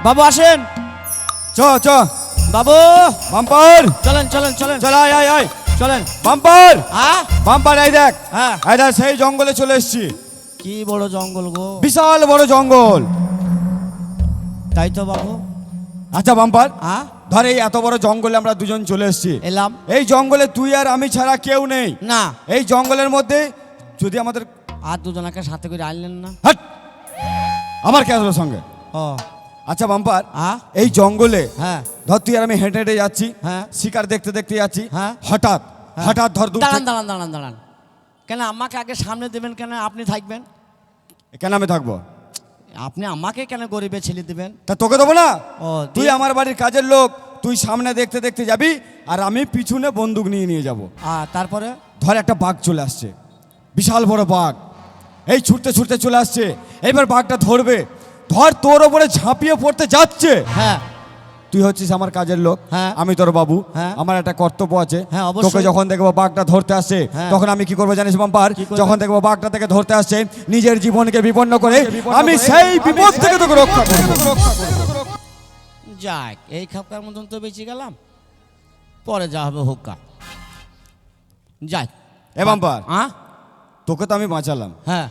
বাবু আসেন। চ চ বাবু বাম্পার চলেন চলেন চলেন চল আয় আয় আয় চলেন। বাম্পার হ্যাঁ বাম্পার এই দেখ হ্যাঁ। এই দেখ সেই জঙ্গলে চলে এসেছি। কি বড় জঙ্গল গো। বিশাল বড় জঙ্গল। তাই তো বাবু। আচ্ছা বাম্পার হ্যাঁ ধর এই এত বড় জঙ্গলে আমরা দুজন চলে এসেছি। এলাম। এই জঙ্গলে তুই আর আমি ছাড়া কেউ নেই। না এই জঙ্গলের মধ্যে যদি আমাদের আর দুজনাকে সাথে করে আনলেন না। হাট! আমার কে আসলো সঙ্গে? ও আচ্ছা বাম্পার হ্যাঁ এই জঙ্গলে হ্যাঁ ধর তুই আর আমি হেঁটে হেঁটে যাচ্ছি, হ্যাঁ। শিকার দেখতে দেখতে যাচ্ছি, হ্যাঁ। হঠাৎ হ্যাঁ। হঠাৎ ধর দূর দাঁড়ান থেকে- দাঁড়ান দাঁড়ান দাঁড়ান। কেন আমাকে আগে সামনে দেবেন, কেন আপনি থাকবেন? কেন আমি থাকবো? আপনি আমাকে কেন গরিবে ছেলে দিবেন? তা তোকে দেবো না? ও তুই আমার বাড়ির কাজের লোক, তুই সামনে দেখতে দেখতে যাবি আর আমি পিছনে বন্দুক নিয়ে নিয়ে যাব। তারপরে ধর একটা বাঘ চলে আসছে, বিশাল বড় বাঘ, এই ছুটতে ছুটতে চলে আসছে। এবার বাঘটা ধরবে, ধর তোর ওপরে ঝাঁপিয়ে পড়তে যাচ্ছে। হ্যাঁ তুই হচ্ছিস আমার কাজের লোক, হ্যাঁ। আমি তোর বাবু, হ্যাঁ। আমার একটা কর্তব্য আছে। হ্যাঁ, অবশ্যই। তোকে যখন দেখবো বাঘটা ধরতে আসছে, হ্যাঁ। তখন আমি কি করবো জানিস বাম্পার? কি করবে? যখন দেখবো বাঘটা থেকে ধরতে আসছে, নিজের জীবনকে বিপন্ন করে আমি সেই বিপদ থেকে তোকে রক্ষা করবো। যাক, এই খাপকার মতন তো বেঁচে গেলাম, পরে যা হবে হুক্কা। যাক এ বাম্পার হ্যাঁ তোকে তো আমি বাঁচালাম, হ্যাঁ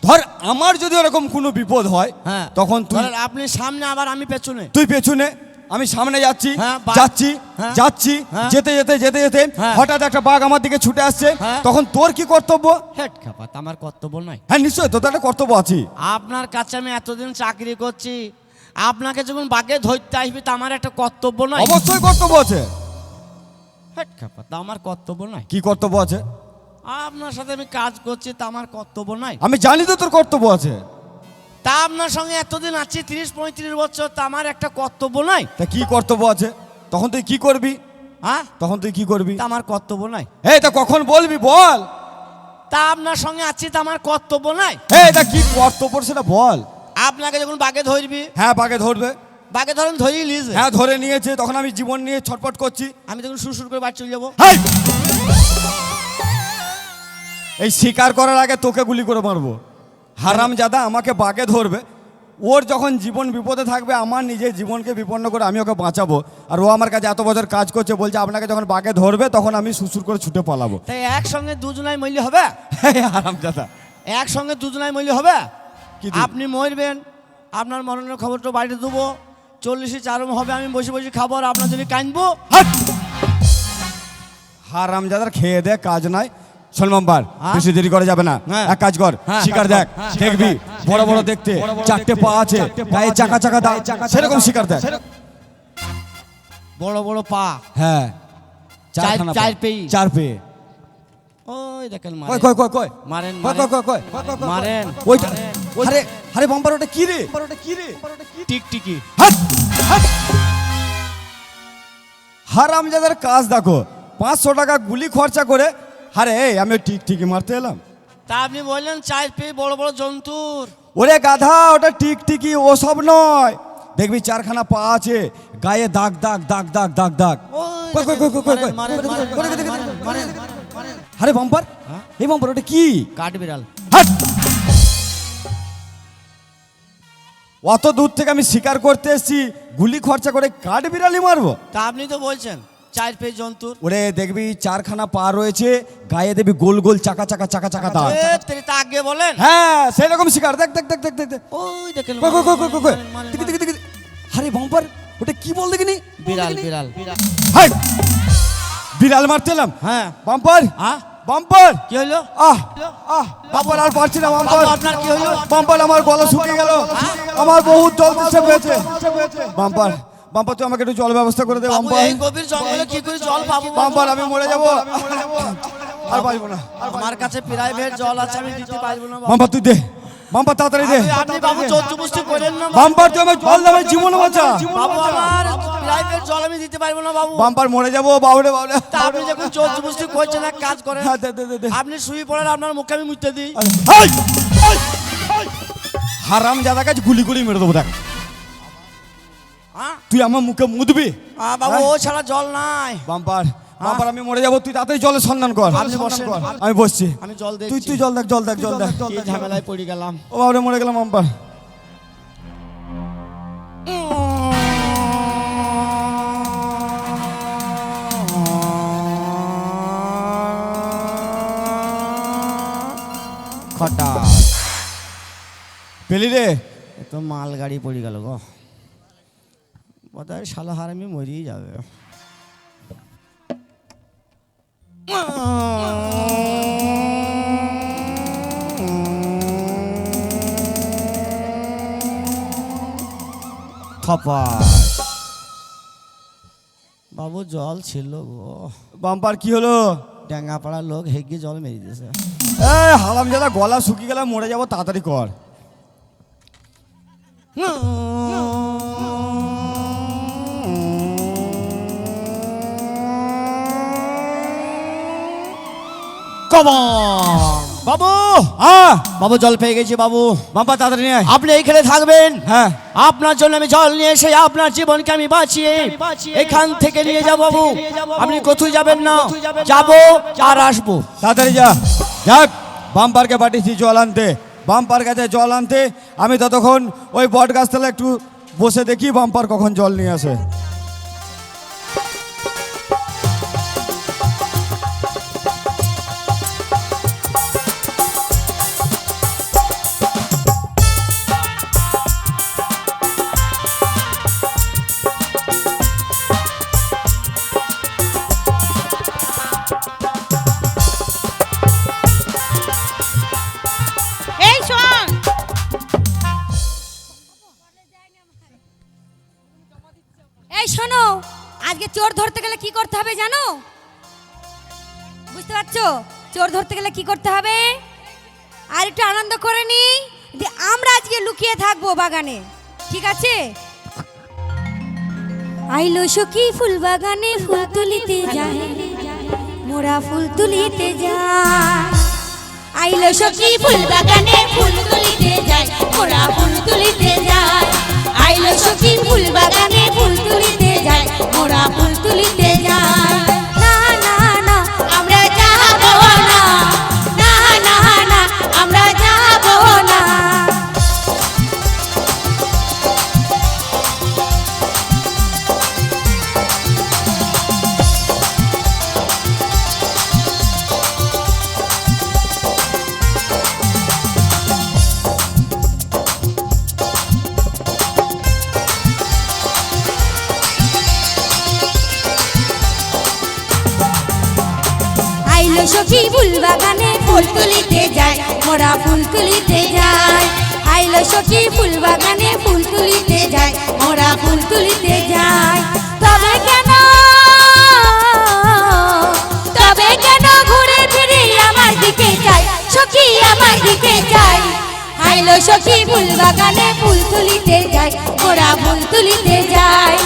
ধর আমার যদি ওরকম কোনো বিপদ হয় হ্যাঁ তখন তুই ধরেন আপনি সামনে আবার আমি পেছনে। তুই পেছনে, আমি সামনে যাচ্ছি, হ্যাঁ, যাচ্ছি হ্যাঁ, যাচ্ছি, হ্যাঁ। যেতে যেতে যেতে যেতে হ্যাঁ। হঠাৎ একটা বাঘ আমার দিকে ছুটে আসছে, হ্যাঁ। তখন তোর কি কর্তব্য? হেট খাপাত, আমার কর্তব্য নাই? হ্যাঁ নিশ্চয়ই তোর তো একটা কর্তব্য আছে। আপনার কাছে আমি এতদিন চাকরি করছি, আপনাকে যখন বাঘে ধরতে আসবি তা আমার একটা কর্তব্য নাই? অবশ্যই কর্তব্য আছে। হেট খাপাত, আমার কর্তব্য নাই? কি কর্তব্য আছে? আপনার সাথে আমি কাজ করছি তা আমার কর্তব্য নাই? আমি জানি তো তোর কর্তব্য আছে। তা আপনার সঙ্গে এতদিন আছি 30-35 বছর, তা আমার একটা কর্তব্য নাই? তা কি কর্তব্য আছে? তখন তুই কি করবি? হ্যাঁ তখন তুই কি করবি? তা আমার কর্তব্য নাই? এই তা কখন বলবি বল? তা আপনার সঙ্গে আছি তা আমার কর্তব্য নাই? এই তা কি কর্তব্য সেটা বল। আপনাকে যখন বাঘে ধরবি, হ্যাঁ বাঘে ধরবে, বাঘে ধরেন ধরিয়ে নিয়েছে, হ্যাঁ ধরে নিয়েছে, তখন আমি জীবন নিয়ে ছটফট করছি। আমি তখন সুর করে বাড়ি চলে যাবো। হেই! এই শিকার করার আগে তোকে গুলি করে মারবো। হারামজাদা আমাকে বাঘে ধরবে, ওর যখন জীবন বিপদে থাকবে আমার নিজের জীবনকে বিপন্ন করে আমি ওকে বাঁচাবো, আর ও আমার কাছে এত বছর কাজ করছে, বলছে আপনাকে যখন বাঘে ধরবে তখন আমি সুসুর করে ছুটে পালাবো। তাই একসঙ্গে দুজনাই মরলে হবে? হারামজাদা একসঙ্গে দুজনাই মরলে হবে? কি দিবি? আপনি মরবেন, আপনার মরণের খবরটা বাড়িতে দেবো, 40 চারম হবে, আমি বসে বসে খাবো আর আপনার জন্য কাঁদবো। হাট! হারামজাদার খেয়ে দে কাজ নাই। সলমানবার হ্যাঁ? বেশি দেরি করে যাবে না, হ্যাঁ। এক কাজ কর, হ্যাঁ। শিকার দেখ, হ্যাঁ। দেখবি বড় বড় দেখতে, চারটে পা আছে, গায়ে চাকা চাকা দাঁত, সেরকম শিকার দেখ। বড় বড় পা, হ্যাঁ চারখানা পা, চার পেয়ে। চার পেয়ে। ওই দেখেন কই মারেন কই কই কই মারেন কই কই কই কই মারেন ওইটা, আরে আরে বাম্পার ওটা কি রে? কি রে? টিকটিকি। হাট! হাট! হারামজাদার কাজ দেখো, 500 টাকা গুলি খরচা করে, আরে এই আমি টিকটিকি মারতে এলাম। তা আপনি বললেন চার পেয়ে বড় বড় জন্তুর। ওরে গাধা, ওটা টিকটিকি ওসব নয়, দেখবি চারখানা পা আছে, গায়ে দাগ দাগ দাগ দাগ দাগ দাগ। ওই কই, কই, কই, কই, কই, কই, মারেন, কই, মারেন, কই, কই, মারেন, কই, মারেন, কই, মারেন, কই, মারেন। আরে বাম্পার, হ্যাঁ? এই বাম্পার ওটা কি? কাঠ বিড়াল। হাট! অত দূর থেকে আমি শিকার করতে এসেছি, গুলি খরচা করে কাঠ বিড়ালি মারবো? তা আপনি তো বলছেন চার পেয়ে জন্তুর। ওরে দেখবি চারখানা পা রয়েছে, গায়ে দেখবি গোল গোল চাকা চাকা চাকা চাকা দাঁত। তা আগে বলেন। হ্যাঁ সেরকম শিকার, দেখ দেখ দেখ দেখ দেখ দেখ। ওই দেখেন কই কই কই কই কই কই, মারেন, মারেন, দেখি দেখি দেখি। আরে বাম্পার ওটা কি বল দেখিনি? বিড়াল বিড়াল। হাই! বিড়াল মারতে এলাম? হ্যাঁ। বাম্পার হ্যাঁ বাম্পার, কি হলো? আহ আহ বাম্পার আর পারছি না বাম্পার। বাবু, আপনার কি হলো? বাম্পার আমার গলা শুকিয়ে গেল, আমার বহুত জল দিচ্ছে পেয়েছে। বাম্পার বাম্পার তুই আমাকে একটু জল ব্যবস্থা করে দে বাবু, বাম্পার। এই গভীর জঙ্গলে কি করে জল পাবো? বাম্পার আমি মরে যাব, আর পারবো না। আমার কাছে প্রাইভেট জল আছে, আমি দিতে পারবো না বাবু। বাম্পার তুই দে, বাম্পার তাড়াতাড়ি দে। আপনি বাবু জোরজবরদস্তি করেন না বাবু। বাম্পার তুই আমার জল দে, আমার জীবন বাঁচা। বাবু আমার প্রাইভেট জল আমি দিতে পারবো না বাবু। বাম্পার মরে যাবো, বাউরে বাউরে। তা আপনি যখন জোরজবরদস্তি করছেন, এক কাজ করেন, হ্যাঁ দে দে দে দে। আপনি শুয়ে পড়েন, আপনার মুখে আমি মুছতে দিই। হাই! হারাম জাদা কাজ গুলি গুলি মেরে দেবো দেখ। হ্যাঁ তুই আমার মুখে মুদবি? বাবু, ও ছাড়া জল নাই। বাম্পার বাম্পার আমি মরে যাবো, তুই তাড়াতাড়ি জলের সন্ধান কর। আপনি বসেন। আমি বসছি, আমি জল তুই দেখছি। তুই জল দেখ জল দেখ জল দেখ। কি ঝামেলায় পড়ে গেলাম। ও বাবরে মরে গেলাম বাম্পার। পেলি রে? এ তো মাল গাড়ি পড়ে গেল গো, বোধহয় শালা হারামি মরিয়ে যাবে। থপা বাবু জল ছিল গো, বাম্পার কি হলো? ড্যাঙ্গাপাড়ার লোক হেগে জল মেরে দিয়েছে। এই হারামজাদা, গলা শুকিয়ে গেলে মরে যাবো, তাড়াতাড়ি কর। বাবু হ্যাঁ বাবু জল পেয়ে গেছি বাবু। বাম্পার তাড়াতাড়ি নিয়ে আয়। আপনি এইখানে থাকবেন, হ্যাঁ আপনার জন্য আমি জল নিয়ে এসে আপনার জীবনকে আমি বাঁচিয়ে এখান থেকে নিয়ে যাব বাবু। আপনি কোথাও যাবেন না, যাবো আর আসবো। তাড়াতাড়ি যা। যাক, বাম্পারকে পাঠিয়েছি জল আনতে, বাম্পার কাছে জল আনতে। আমি ততক্ষণ ওই বট গাছতলা একটু বসে দেখি বাম্পার কখন জল নিয়ে আসে। এই শোন, এই শোনো, আজকে চোর ধরতে গেলে কি করতে হবে জানো? বুঝতে পারছো? চোর ধরতে গেলে কি করতে হবে? আর একটু আনন্দ করে নি যে আমরা আজকে লুকিয়ে থাকবো বাগানে, ঠিক আছে? আইলো সখী ফুল বাগানে ফুল তুলিতে যায়, মোরা ফুল তুলিতে যায়। আইলো সখী ফুল বাগানে ফুল তুলিতে যায়, মোরা ফুল তুলিতে যায়। আইলো সখী ফুল বাগানে ফুল তুলিতে যায়, মোরা ফুল তুলিতে যায়। না না না আমরা যাবো না, না না না আমরা যাবো না। আইলো সখী ফুল বাগানে ফুল তুলিতে যায়, মোরা ফুল তুলিতে যায়। আইলো সখী ফুল বাগানে ফুল তুলিতে যায়, মোরা ফুল তুলিতে যায়। তবে কেন, তবে কেন ঘুরে ফিরে আমার দিকে যায়, সখী আমার দিকে যায়। আইলো সখী ফুল বাগানে ফুল তুলিতে যায়, মোরা ফুল তুলিতে যায়।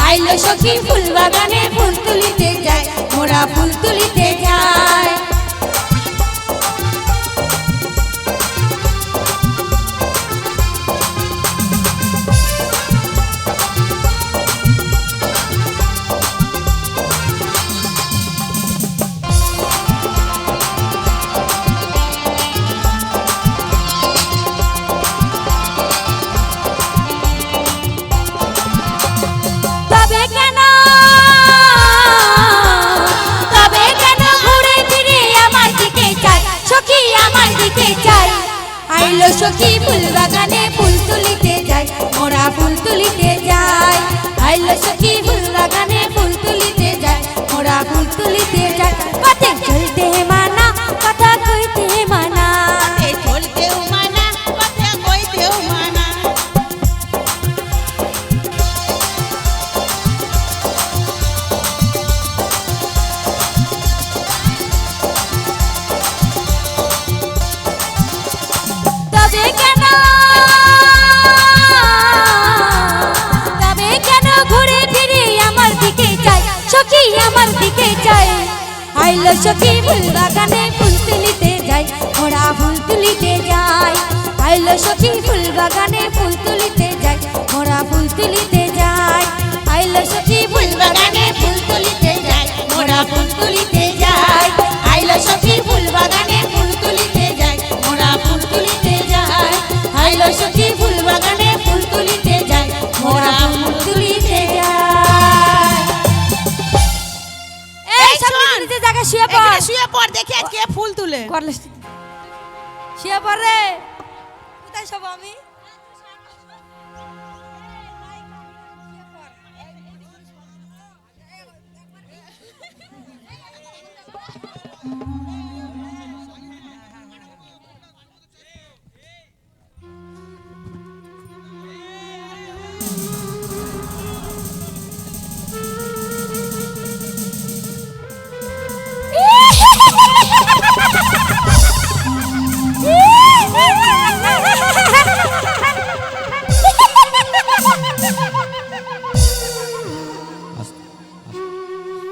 আইলো সখী ফুল বাগানে ফুল তুলিতে যায়, মোরা ফুল তুলিতে যায়। তবে কেন, তবে কেন ঘুরে ফিরে আমার দিকে যায়, সখী আমার দিকে যায়। আইলো সখী ফুল বাগানে ফুল তুলিতে যায়, মোরা ফুল তুলিতে যায়। আইলো সখী ফুল বাগানে ফুল তুলিতে যায়, মোরা ফুল তুলিতে যায়। পথে চলতে মানা, কথা কইতে মানা, চলতেও মানা, কথা কইতেও মানা। তবে কেন, তবে কেন ঘুরে ফিরে আমার দিকে যায়, সখী আমার দিকে যায়। আইলো সখী ফুল বাগানে ফুল তুলিতে যায়, মোরা ফুল তুলিতে যায়। আইলো সখী ফুল বাগানে ফুল তুলিতে যায়, মোরা ফুল তুলিতে যায়। আইলো সখী ফুল বাগানে ফুল তুলিতে যায়, মোরা ফুল তুলিতে যায়। আইলো সখী ফুল বাগানে ফুল তুলিতে যায়, মোরা ফুল তুলিতে যায়। আইলো সখী ফুল বাগানে ফুল তুলিতে যায়, মোরা ফুল তুলিতে যায়। এই সামনে নিচে জায়গা শুয়ে পড়, এখানে শুয়ে পড়, দেখি কে ফুল তুলে। করলে শুয়ে পড় রে। কোথায় সব আমি?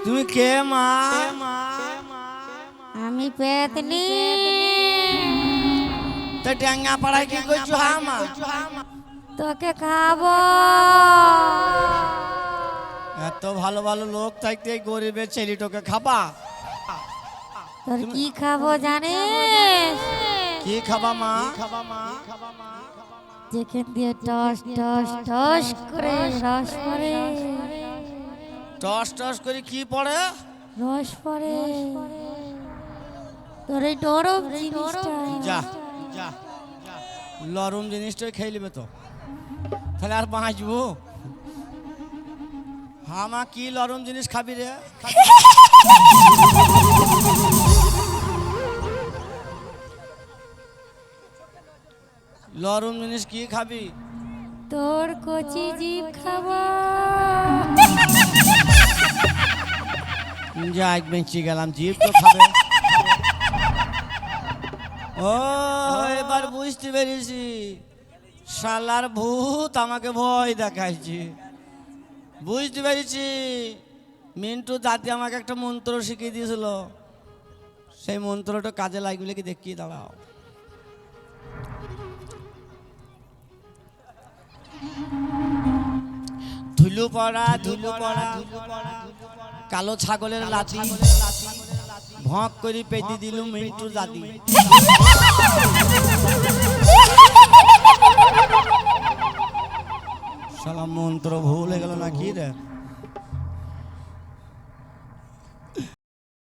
তুমি কে মা? আমি পেতনি। তো ড্যাঙ্গা পাড়ায় কি করছো হা মা? তোকে খাবো। এত ভালো ভালো লোক থাকতে এই গরিবের ছেলেটাকে খাবা? তোর কি খাবো জানিস? কি খাবা মা? যেখান দিয়ে টস টস টস করে রস পড়ে। টস টস করে কি পড়ে? রস পড়ে। তোর এই নরম জিনিসটা। যা যা লরম জিনিসটাই খেয়ে নেবে তো, তাহলে আর বাঁচবো? হ্যাঁ মা, কি লরম জিনিস খাবি রে? লরম জিনিস কি খাবি? তোর কচি জিভ খাবো। যাক বেঁচে গেলাম, জিভ তো খাবে। ও এবার বুঝতে পেরেছি, শালার ভূত আমাকে ভয় দেখাইছে। বুঝতে পেরেছি, মিন্টু দাদি আমাকে একটা মন্ত্র শিখিয়ে দিয়েছিল, সেই মন্ত্রটা কাজে লাগবে কি দেখিয়ে দাঁড়াও। ধুলু পড়া কালো ছাগলের লাঠি ভক করে পেতে দিল মিন্টু দাদি। শালা মন্ত্র ভুল হয়ে গেল নাকি রে?